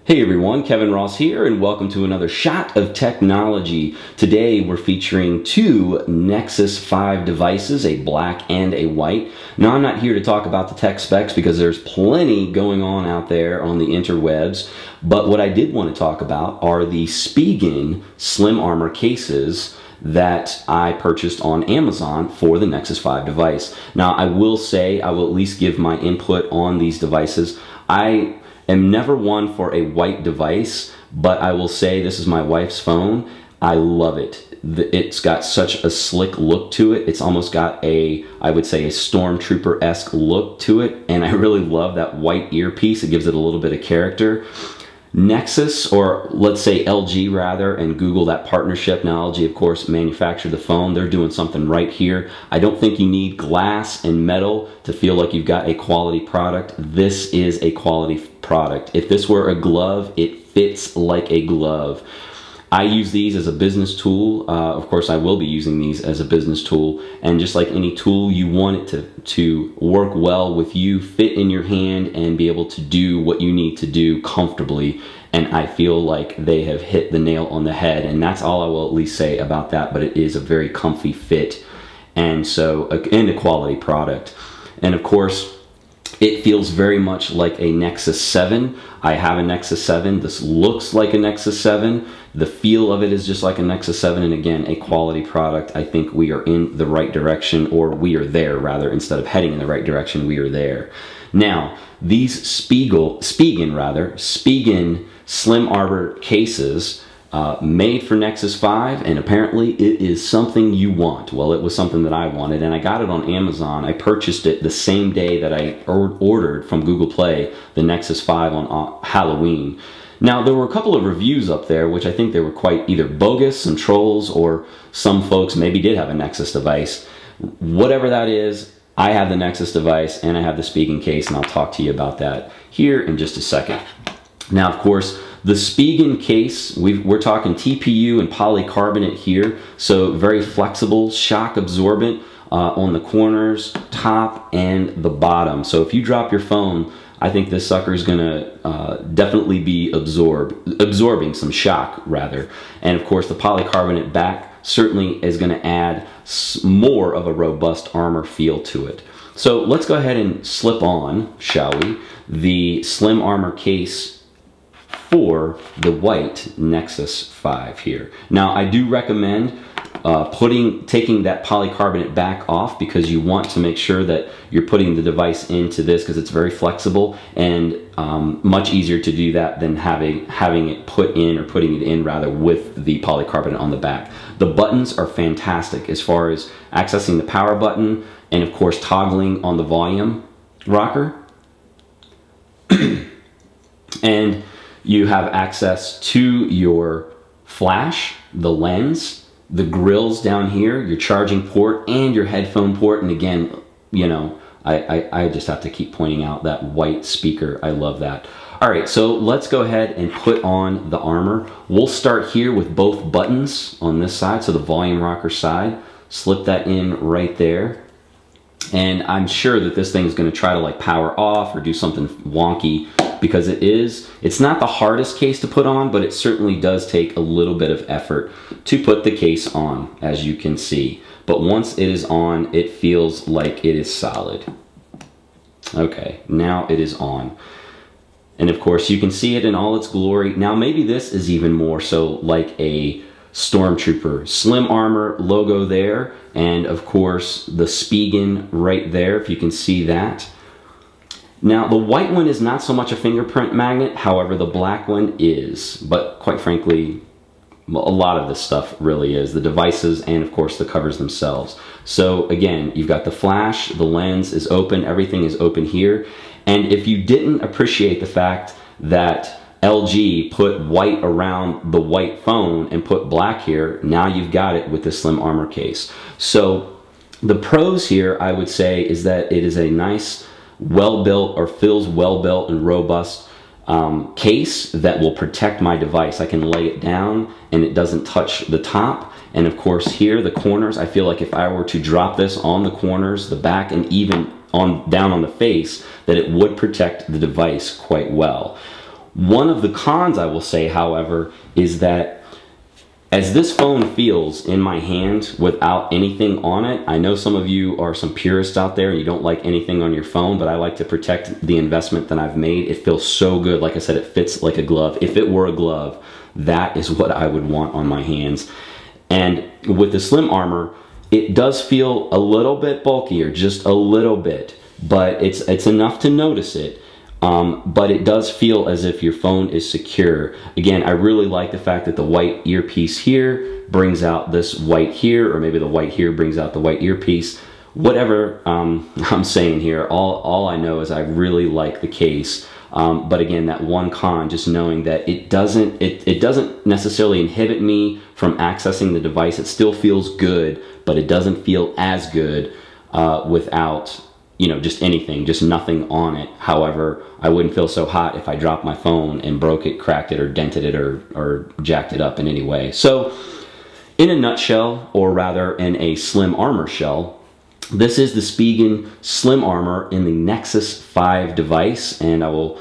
Hey everyone, Kevin Ross here, and welcome to another Shot of Technology. Today we're featuring two Nexus 5 devices, a black and a white. Now I'm not here to talk about the tech specs because there's plenty going on out there on the interwebs, but what I did want to talk about are the Spigen Slim Armor Cases that I purchased on Amazon for the Nexus 5 device. Now I will say, I will at least give my input on these devices. I am never one for a white device, but I will say this is my wife's phone. I love it. It's got such a slick look to it. It's almost got a, I would say, a Stormtrooper-esque look to it, and I really love that white earpiece. It gives it a little bit of character. Nexus, or let's say LG rather, and Google, that partnership. Now LG of course manufactured the phone. They're doing something right here. I don't think you need glass and metal to feel like you've got a quality product. This is a quality product. If this were a glove, it fits like a glove. I use these as a business tool. Of course, I will be using these as a business tool. And just like any tool, you want it to work well with you, fit in your hand, and be able to do what you need to do comfortably. And I feel like they have hit the nail on the head. And that's all I will at least say about that. But it is a very comfy fit. And so, and a quality product. And of course, it feels very much like a Nexus 7. I have a Nexus 7. This looks like a Nexus 7. The feel of it is just like a Nexus 7. And again, a quality product. I think we are in the right direction, or we are there rather. Instead of heading in the right direction, we are there. Now, these Spigen Slim Armor Cases, made for Nexus 5, and apparently it is something you want. Well, it was something that I wanted, and I got it on Amazon. I purchased it the same day that I ordered from Google Play the Nexus 5 on Halloween. Now, there were a couple of reviews up there, which I think they were quite either bogus, some trolls, or some folks maybe did have a Nexus device. Whatever that is, I have the Nexus device, and I have the Spigen case, and I'll talk to you about that here in just a second. Now, of course, the Spigen case, we're talking TPU and polycarbonate here, so very flexible, shock absorbent on the corners, top, and the bottom. So if you drop your phone, I think this sucker is gonna definitely be absorbing some shock rather. And of course, the polycarbonate back certainly is gonna add more of a robust armor feel to it. So let's go ahead and slip on, shall we, the Slim Armor Case for the white Nexus 5 here. Now, I do recommend taking that polycarbonate back off, because you want to make sure that you're putting the device into this, because it's very flexible and much easier to do that than having it put in, or putting it in rather, with the polycarbonate on the back. The buttons are fantastic as far as accessing the power button and of course toggling on the volume rocker. And you have access to your flash, the lens, the grills down here, your charging port, and your headphone port. And again, you know, I just have to keep pointing out that white speaker. I love that. All right, so let's go ahead and put on the armor. We'll start here with both buttons on this side, so the volume rocker side. Slip that in right there. And I'm sure that this thing is going to try to like power off or do something wonky, because it's not the hardest case to put on, but it certainly does take a little bit of effort to put the case on, as you can see. But once it is on, it feels like it is solid. Okay, now it is on. And of course, you can see it in all its glory. Now, maybe this is even more so like a Stormtrooper. Slim Armor logo there, and of course, the Spigen right there, if you can see that. Now, the white one is not so much a fingerprint magnet, however, the black one is. But quite frankly, a lot of this stuff really is. The devices and, of course, the covers themselves. So, again, you've got the flash, the lens is open, everything is open here. And if you didn't appreciate the fact that LG put white around the white phone and put black here, now you've got it with the Slim Armor Case. So, the pros here, I would say, is that it is a nice, well-built, or feels well-built and robust case that will protect my device. I can lay it down and it doesn't touch the top. And of course here, the corners, I feel like if I were to drop this on the corners, the back, and even down on the face, that it would protect the device quite well. One of the cons, I will say, however, is that as this phone feels in my hand without anything on it, I know some of you are some purists out there and you don't like anything on your phone, but I like to protect the investment that I've made. It feels so good. Like I said, it fits like a glove. If it were a glove, that is what I would want on my hands. And with the Slim Armor, it does feel a little bit bulkier, just a little bit, but it's enough to notice it. But it does feel as if your phone is secure. Again, I really like the fact that the white earpiece here brings out this white here, or maybe the white here brings out the white earpiece. Whatever I'm saying here, all I know is I really like the case. But again, that one con, just knowing that it doesn't necessarily inhibit me from accessing the device. It still feels good, but it doesn't feel as good without, you know, just anything, just nothing on it. However, I wouldn't feel so hot if I dropped my phone and broke it, cracked it, or dented it, or jacked it up in any way. So in a nutshell, or rather in a Slim Armor shell, this is the Spigen Slim Armor in the Nexus 5 device, and I will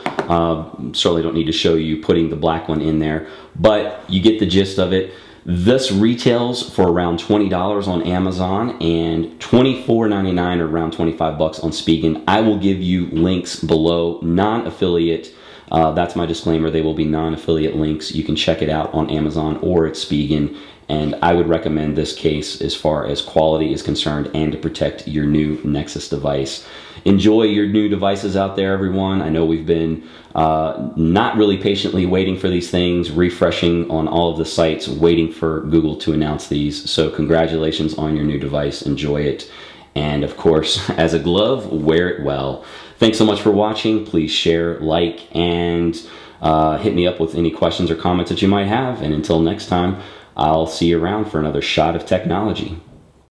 certainly don't need to show you putting the black one in there, but you get the gist of it. This retails for around $20 on Amazon and $24.99 or around 25 bucks on Spigen. I will give you links below, non-affiliate. That's my disclaimer. They will be non-affiliate links. You can check it out on Amazon or at Spigen. And I would recommend this case as far as quality is concerned and to protect your new Nexus device. Enjoy your new devices out there, everyone. I know we've been not really patiently waiting for these things, refreshing on all of the sites, waiting for Google to announce these. So congratulations on your new device. Enjoy it. And of course, as a glove, wear it well. Thanks so much for watching. Please share, like, and hit me up with any questions or comments that you might have. And until next time, I'll see you around for another shot of technology.